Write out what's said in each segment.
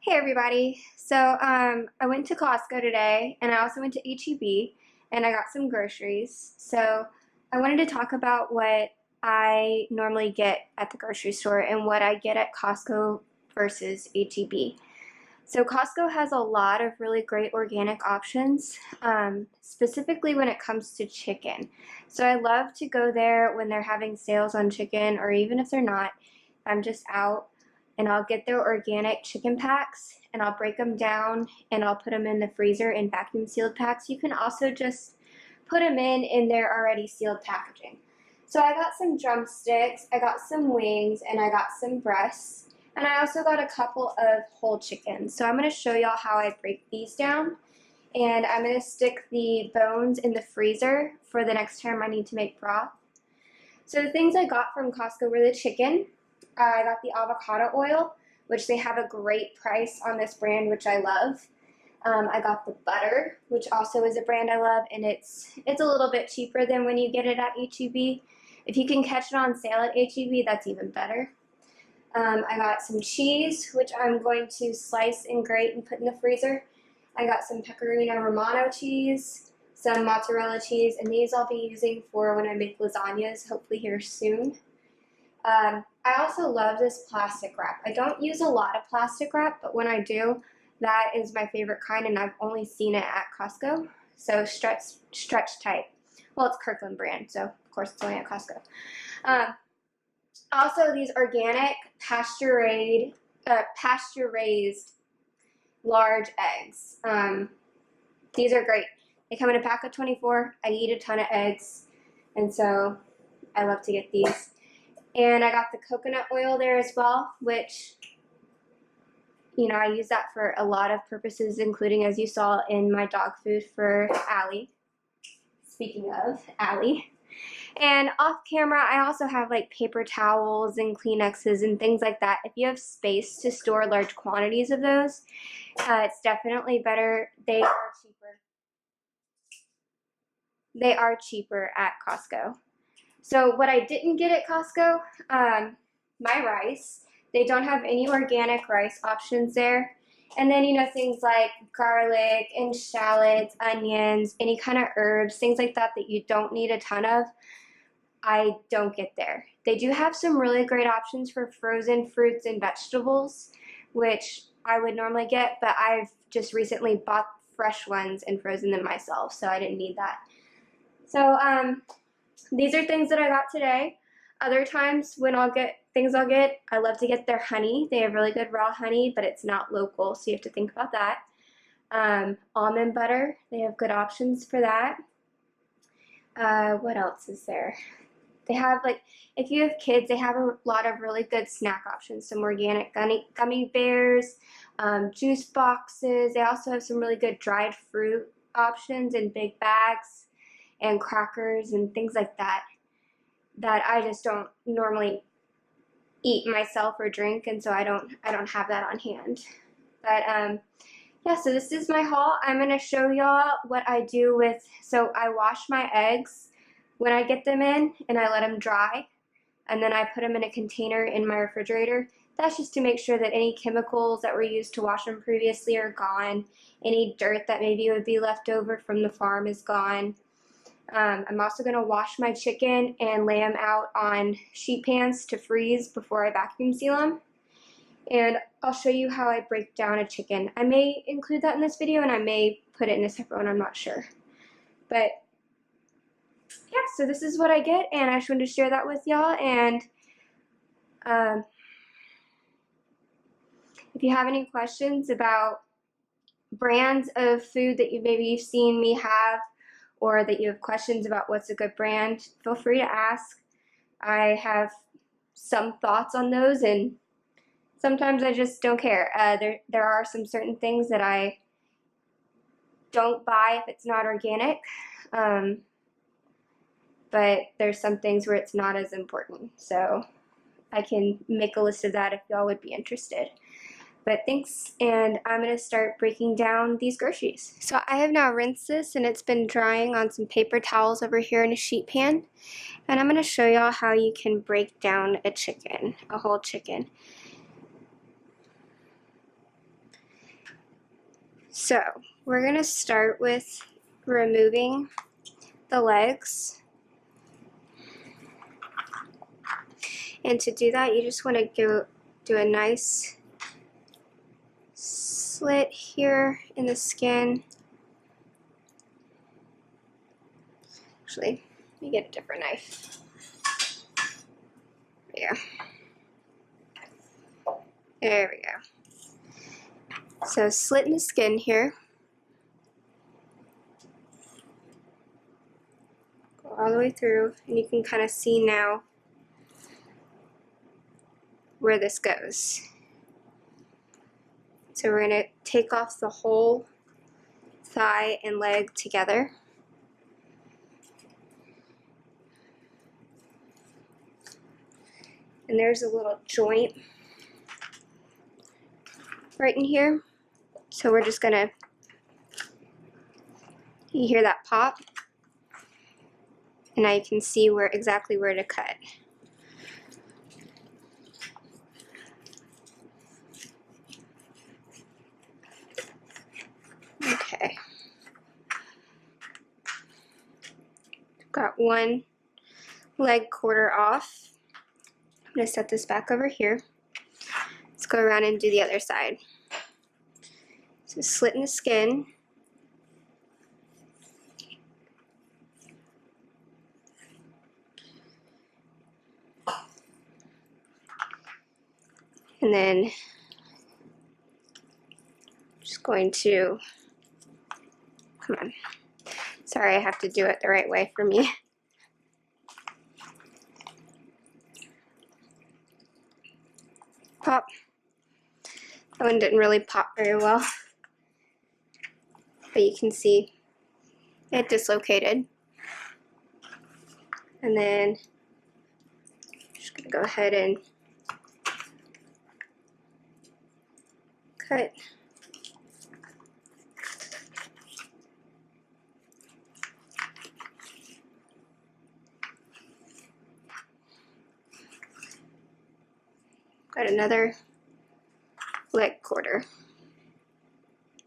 Hey everybody. I went to Costco today and I also went to HEB and I got some groceries. So I wanted to talk about what I normally get at the grocery store and what I get at Costco versus HEB. So Costco has a lot of really great organic options, specifically when it comes to chicken. So I love to go there when they're having sales on chicken, or even if they're not, I'm just out and I'll get their organic chicken packs and I'll break them down and I'll put them in the freezer in vacuum sealed packs. You can also just put them in their already sealed packaging. So I got some drumsticks, I got some wings, and I got some breasts. And I also got a couple of whole chickens. So I'm going to show y'all how I break these down. And I'm going to stick the bones in the freezer for the next time I need to make broth. So the things I got from Costco were the chicken. I got the avocado oil, which they have a great price on this brand, which I love. I got the butter, which also is a brand I love, and it's a little bit cheaper than when you get it at HEB. If you can catch it on sale at HEB, that's even better. I got some cheese, which I'm going to slice and grate and put in the freezer. I got some Pecorino Romano cheese, some mozzarella cheese, and these I'll be using for when I make lasagnas, hopefully here soon. I also love this plastic wrap. I don't use a lot of plastic wrap, but when I do, that is my favorite kind, and I've only seen it at Costco. So stretch type. Well, it's Kirkland brand, so of course it's only at Costco. Also, these organic pasture-raised large eggs. These are great. They come in a pack of 24. I eat a ton of eggs, and so I love to get these. And I got the coconut oil there as well, which, you know, I use that for a lot of purposes, including, as you saw, in my dog food for Allie. Speaking of Allie. And off camera, I also have like paper towels and Kleenexes and things like that. If you have space to store large quantities of those, it's definitely better. They are cheaper. They are cheaper at Costco. So what I didn't get at Costco, my rice. They don't have any organic rice options there. And then, you know, things like garlic and shallots, onions, any kind of herbs, things like that that you don't need a ton of, I don't get there. They do have some really great options for frozen fruits and vegetables, which I would normally get, but I've just recently bought fresh ones and frozen them myself, so I didn't need that. So these are things that I got today. Other times when I love to get their honey. They have really good raw honey, but it's not local, so you have to think about that. Almond butter, they have good options for that. What else is there? They have, like, if you have kids, they have a lot of really good snack options. Some organic gummy bears, juice boxes. They also have some really good dried fruit options in big bags, and crackers and things like that that I just don't normally eat myself or drink, and so I don't have that on hand. But yeah, so this is my haul. I'm gonna show y'all what I do with. So I wash my eggs when I get them in, and I let them dry, and then I put them in a container in my refrigerator. That's just to make sure that any chemicals that were used to wash them previously are gone. Any dirt that maybe would be left over from the farm is gone. I'm also going to wash my chicken and lay them out on sheet pans to freeze before I vacuum seal them. And I'll show you how I break down a chicken. I may include that in this video, and I may put it in a separate one, I'm not sure. But yeah, so this is what I get, and I just wanted to share that with y'all. And if you have any questions about brands of food that you've seen me have, or that you have questions about what's a good brand, feel free to ask. I have some thoughts on those, and sometimes I just don't care. There are some certain things that I don't buy if it's not organic, but there's some things where it's not as important. So I can make a list of that if y'all would be interested. But thanks, and I'm going to start breaking down these groceries. So I have now rinsed this, and it's been drying on some paper towels over here in a sheet pan. And I'm going to show y'all how you can break down a chicken, a whole chicken. So we're gonna start with removing the legs. And to do that, you just want to go do a nice slit here in the skin. Actually, let me get a different knife. Yeah. There we go. So slit in the skin here. Go all the way through, and you can kind of see now where this goes. So we're going to take off the whole thigh and leg together. And there's a little joint right in here. So we're just going to, you hear that pop? And now you can see exactly where to cut. Okay. Got one leg quarter off. I'm going to set this back over here. Let's go around and do the other side. So slit in the skin. And then just going to, come on. Sorry, I have to do it the right way for me. Pop. That one didn't really pop very well, but you can see it dislocated. And then just gonna go ahead and cut. Got another leg quarter.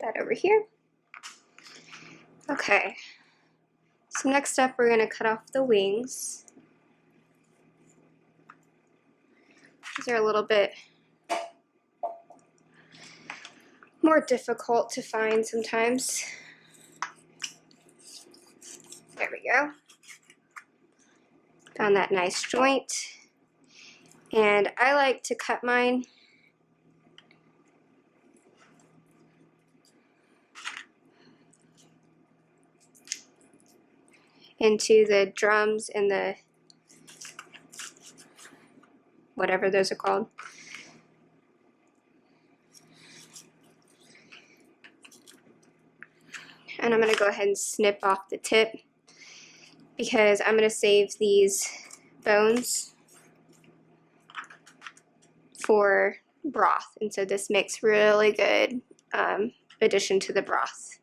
That over here. Okay. So next up, we're gonna cut off the wings. These are a little bit more difficult to find sometimes. There we go. Found that nice joint. And I like to cut mine into the drums and the whatever those are called. And I'm going to go ahead and snip off the tip because I'm going to save these bones for broth, and so this makes really good addition to the broth.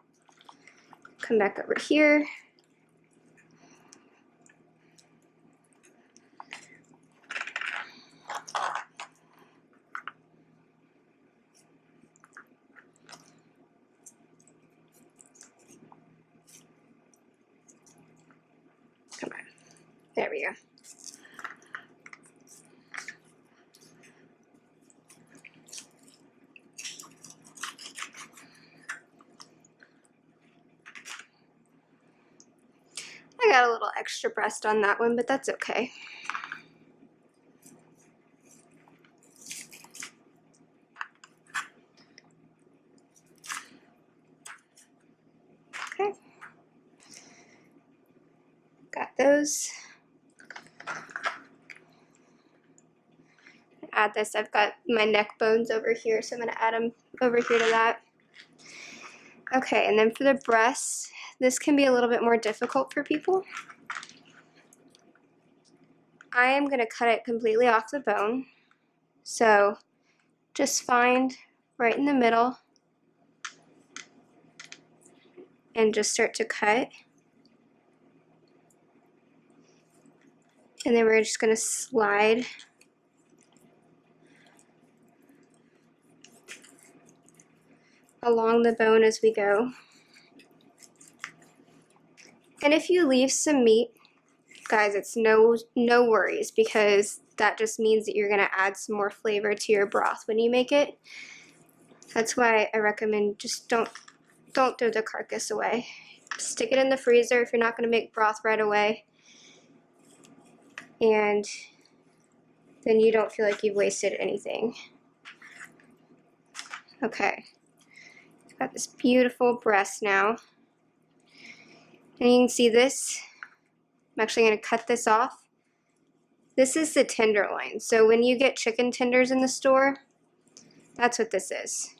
Come back over here. Come on. There we go. I got a little extra breast on that one, but that's okay. Okay. Got those. Add this. I've got my neck bones over here, so I'm going to add them over here to that. Okay, and then for the breasts, this can be a little bit more difficult for people. I am going to cut it completely off the bone. So just find right in the middle and just start to cut. And then we're just going to slide along the bone as we go. And if you leave some meat, guys, it's no worries, because that just means that you're gonna add some more flavor to your broth when you make it. That's why I recommend just don't throw the carcass away. Stick it in the freezer if you're not gonna make broth right away. And then you don't feel like you've wasted anything. Okay, I've got this beautiful breast now. And you can see this. I'm actually going to cut this off. This is the tenderloin. So when you get chicken tenders in the store, that's what this is.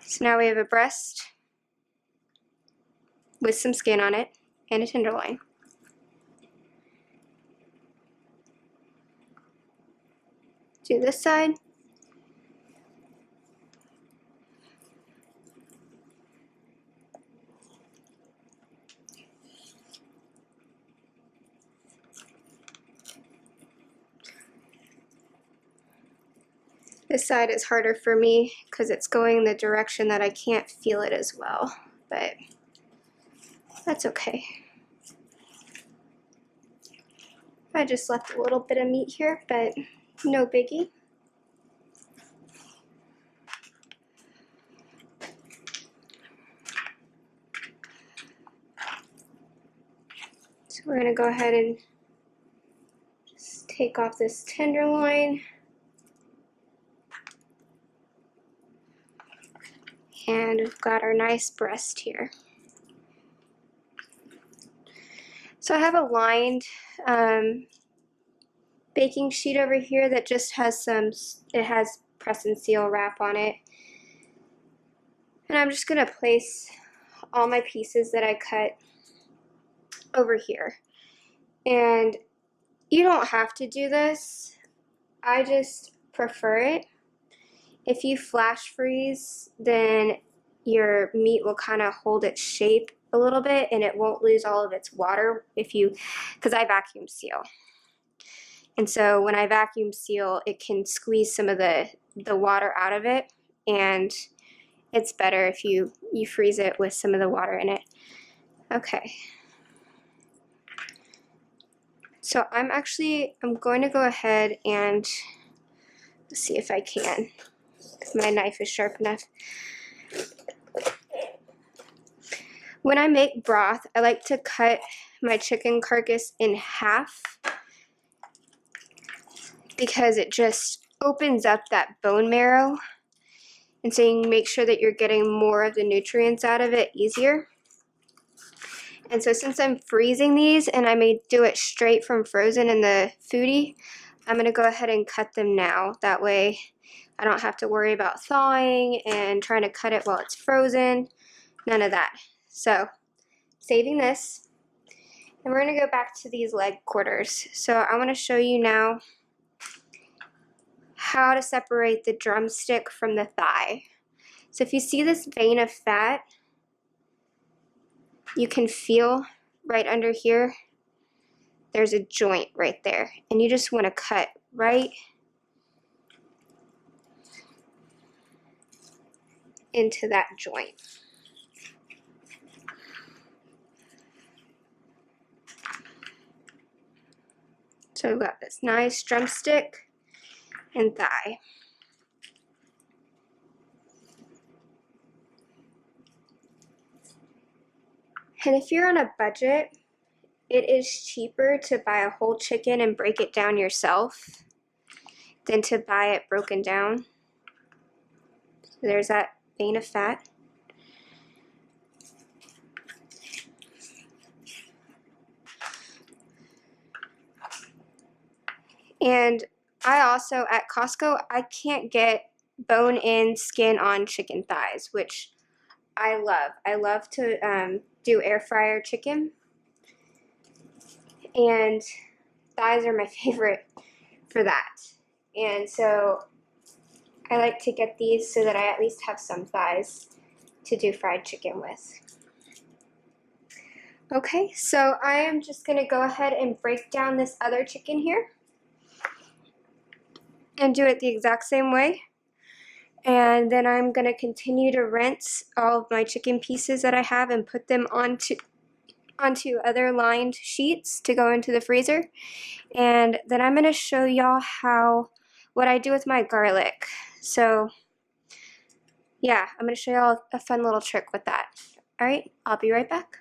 So now we have a breast with some skin on it and a tenderloin. Do this side. This side is harder for me because it's going the direction that I can't feel it as well, but that's okay. I just left a little bit of meat here, but no biggie. So we're going to go ahead and just take off this tenderloin. And we've got our nice breast here. So I have a lined baking sheet over here that just has it has press and seal wrap on it. And I'm just gonna place all my pieces that I cut over here. And you don't have to do this. I just prefer it. If you flash freeze, then your meat will kind of hold its shape a little bit and it won't lose all of its water because I vacuum seal. And so when I vacuum seal, it can squeeze some of the water out of it, and it's better if you freeze it with some of the water in it. Okay. So I'm going to go ahead and see if I can. My knife is sharp enough. When I make broth, I like to cut my chicken carcass in half because it just opens up that bone marrow, and so you can make sure that you're getting more of the nutrients out of it easier. And so since I'm freezing these and I may do it straight from frozen in the foodie, I'm going to go ahead and cut them now. That way I don't have to worry about thawing and trying to cut it while it's frozen. None of that. So saving this, and we're going to go back to these leg quarters. So I want to show you now how to separate the drumstick from the thigh. So if you see this vein of fat, you can feel right under here, there's a joint right there, and you just want to cut right into that joint. So we've got this nice drumstick and thigh. And if you're on a budget, it is cheaper to buy a whole chicken and break it down yourself than to buy it broken down. So there's that vein of fat. And I also, at Costco, I can't get bone-in, skin-on chicken thighs, which I love. I love to do air fryer chicken, and thighs are my favorite for that. And so I like to get these so that I at least have some thighs to do fried chicken with. Okay, so I am just going to go ahead and break down this other chicken here. and do it the exact same way. And then I'm going to continue to rinse all of my chicken pieces that I have and put them onto other lined sheets to go into the freezer. And then I'm going to show y'all what I do with my garlic. So yeah, I'm going to show y'all a fun little trick with that. All right, I'll be right back.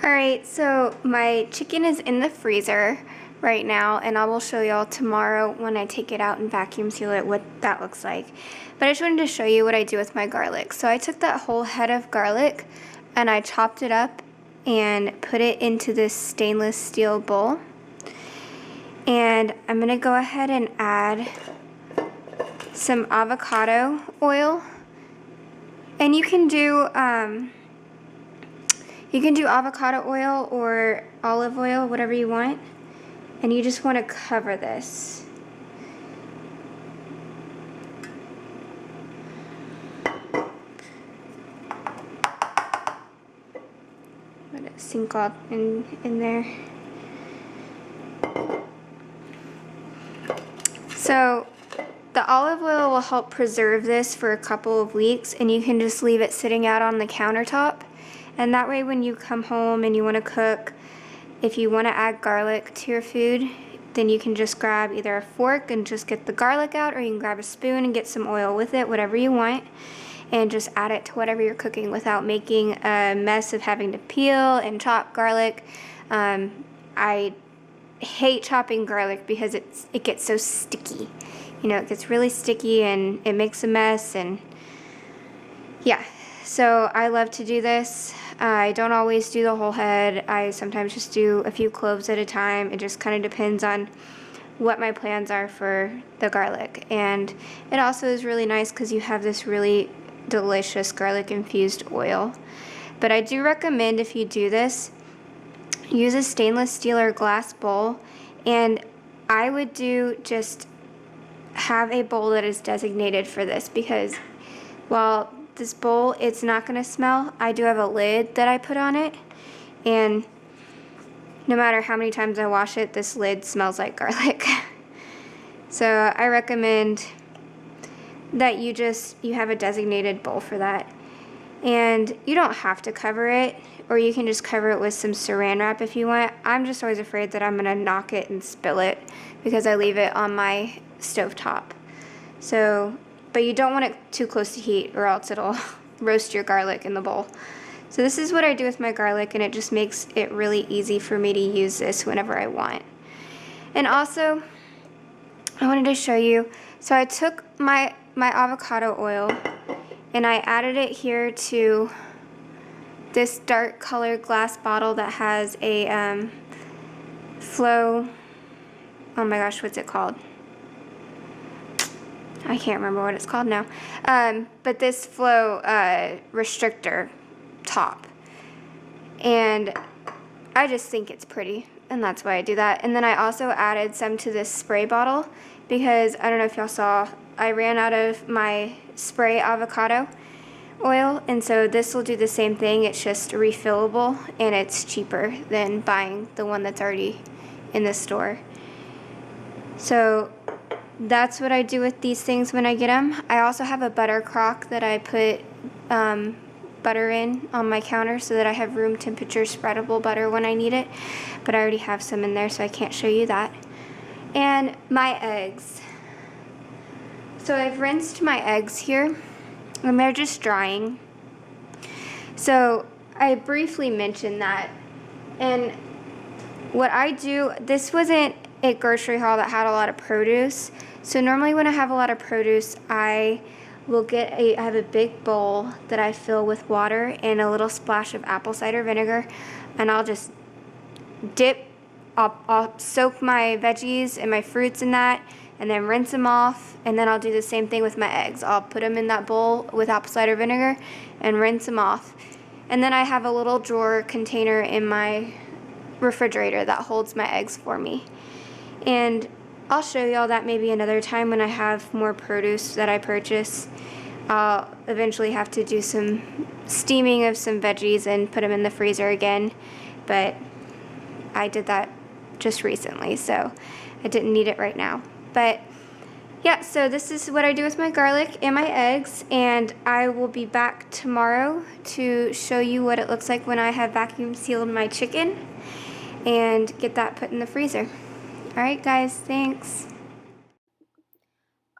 Alright, so my chicken is in the freezer right now, and I will show y'all tomorrow when I take it out and vacuum seal it what that looks like. But I just wanted to show you what I do with my garlic. So I took that whole head of garlic and I chopped it up and put it into this stainless steel bowl. And I'm going to go ahead and add some avocado oil. And you can do avocado oil or olive oil, whatever you want. And you just want to cover this. Let it sink up in there. So the olive oil will help preserve this for a couple of weeks, and you can just leave it sitting out on the countertop. And that way when you come home and you want to cook, if you want to add garlic to your food, then you can just grab either a fork and just get the garlic out, or you can grab a spoon and get some oil with it, whatever you want, and just add it to whatever you're cooking without making a mess of having to peel and chop garlic. I hate chopping garlic because it gets so sticky. You know, it gets really sticky and it makes a mess, and yeah. So I love to do this. I don't always do the whole head. I sometimes just do a few cloves at a time. It just kind of depends on what my plans are for the garlic. And it also is really nice because you have this really delicious garlic infused oil. But I do recommend, if you do this, use a stainless steel or glass bowl. And I would just have a bowl that is designated for this, because while this bowl, it's not going to smell, I do have a lid that I put on it, and no matter how many times I wash it, this lid smells like garlic. So I recommend that you have a designated bowl for that. And you don't have to cover it, or you can just cover it with some saran wrap if you want. I'm just always afraid that I'm going to knock it and spill it because I leave it on my stovetop. So, but you don't want it too close to heat, or else it'll roast your garlic in the bowl. So this is what I do with my garlic, and it just makes it really easy for me to use this whenever I want. And also, I wanted to show you, so I took my avocado oil and I added it here to this dark colored glass bottle that has a flow, oh my gosh, what's it called? I can't remember what it's called now. But this flow restrictor top. And I just think it's pretty, and that's why I do that. And then I also added some to this spray bottle because, I don't know if y'all saw, I ran out of my spray avocado oil, and so this will do the same thing. It's just refillable, and it's cheaper than buying the one that's already in the store. So that's what I do with these things when I get them. I also have a butter crock that I put butter in on my counter so that I have room temperature spreadable butter when I need it. But I already have some in there, so I can't show you that. And my eggs. So I've rinsed my eggs here, and they're just drying. So I briefly mentioned that. And what I do, this wasn't a grocery haul that had a lot of produce. So normally when I have a lot of produce, I have a big bowl that I fill with water and a little splash of apple cider vinegar, and I'll just I'll soak my veggies and my fruits in that, and then rinse them off, and then I'll do the same thing with my eggs. I'll put them in that bowl with apple cider vinegar and rinse them off. And then I have a little drawer container in my refrigerator that holds my eggs for me. And I'll show y'all that maybe another time when I have more produce that I purchase. I'll eventually have to do some steaming of some veggies and put them in the freezer again, but I did that just recently, so I didn't need it right now. But yeah, so this is what I do with my garlic and my eggs, and I will be back tomorrow to show you what it looks like when I have vacuum sealed my chicken and get that put in the freezer. Alright guys, thanks.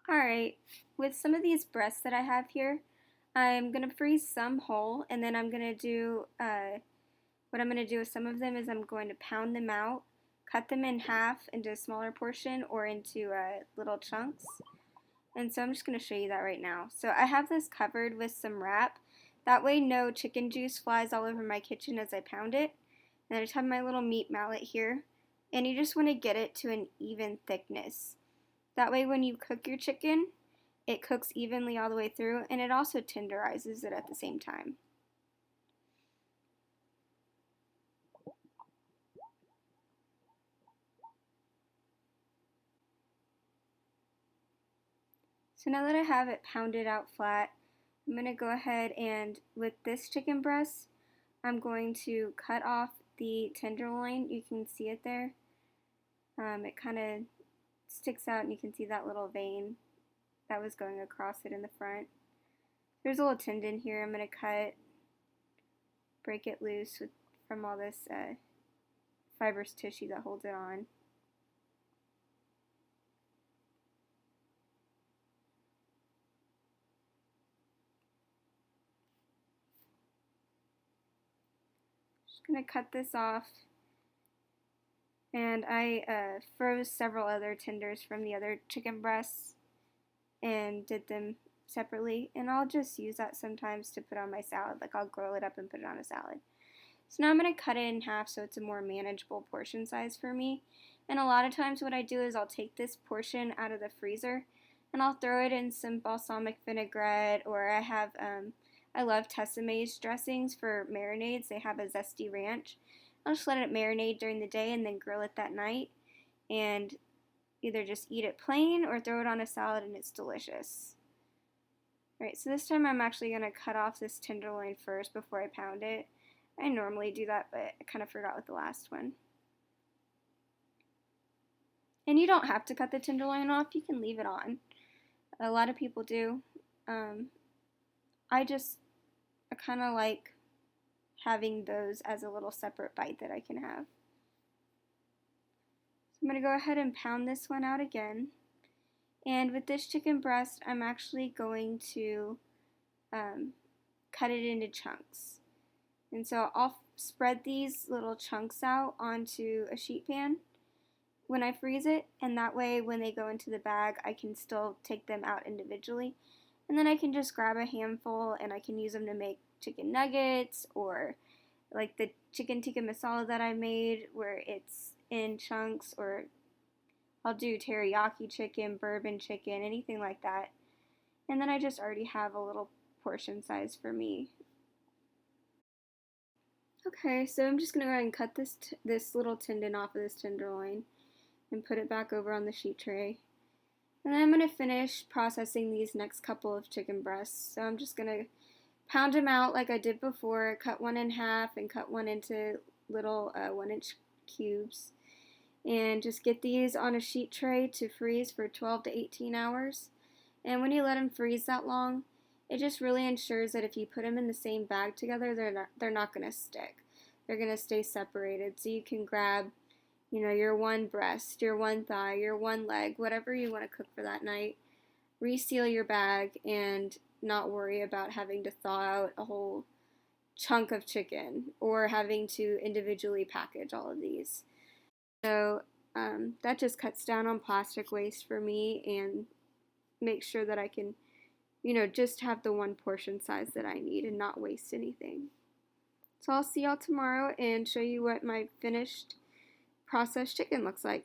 Alright, with some of these breasts that I have here, I'm going to freeze some whole, and then I'm going to do, what I'm going to do with some of them is I'm going to pound them out, cut them in half into a smaller portion or into little chunks. And so I'm just going to show you that right now. So I have this covered with some wrap. That way no chicken juice flies all over my kitchen as I pound it. And I just have my little meat mallet here. And you just want to get it to an even thickness. That way when you cook your chicken, it cooks evenly all the way through, and it also tenderizes it at the same time. So now that I have it pounded out flat, I'm going to go ahead and with this chicken breast, I'm going to cut off the tenderloin. You can see it there. It kind of sticks out and you can see that little vein that was going across it in the front. There's a little tendon here. I'm going to cut, break it loose from all this fibrous tissue that holds it on. Just going to cut this off. And I froze several other tenders from the other chicken breasts and did them separately, and I'll just use that sometimes to put on my salad. Like I'll grill it up and put it on a salad. So now I'm going to cut it in half so it's a more manageable portion size for me. And a lot of times what I do is I'll take this portion out of the freezer and I'll throw it in some balsamic vinaigrette, or I love Tessemae's dressings for marinades. They have a zesty ranch. I'll just let it marinate during the day and then grill it that night, and either just eat it plain or throw it on a salad, and it's delicious. Alright, so this time I'm actually going to cut off this tenderloin first before I pound it. I normally do that, but I kind of forgot with the last one. And you don't have to cut the tenderloin off, you can leave it on. A lot of people do. I kind of like having those as a little separate bite that I can have. So I'm going to go ahead and pound this one out again. And with this chicken breast, I'm actually going to cut it into chunks. And so I'll spread these little chunks out onto a sheet pan when I freeze it, and that way when they go into the bag, I can still take them out individually. And then I can just grab a handful and I can use them to make chicken nuggets, or like the chicken tikka masala that I made where it's in chunks, or I'll do teriyaki chicken, bourbon chicken, anything like that. And then I just already have a little portion size for me. Okay, so I'm just going to go ahead and cut this little tendon off of this tenderloin and put it back over on the sheet tray. And then I'm going to finish processing these next couple of chicken breasts. So I'm just going to pound them out like I did before, cut one in half and cut one into little 1-inch cubes. And just get these on a sheet tray to freeze for 12 to 18 hours. And when you let them freeze that long, it just really ensures that if you put them in the same bag together, they're not going to stick. They're going to stay separated. So you can grab, your one breast, your one thigh, your one leg, whatever you want to cook for that night. Reseal your bag and not worry about having to thaw out a whole chunk of chicken or having to individually package all of these. So that just cuts down on plastic waste for me and makes sure that I can, just have the one portion size that I need and not waste anything. So I'll see y'all tomorrow and show you what my finished processed chicken looks like.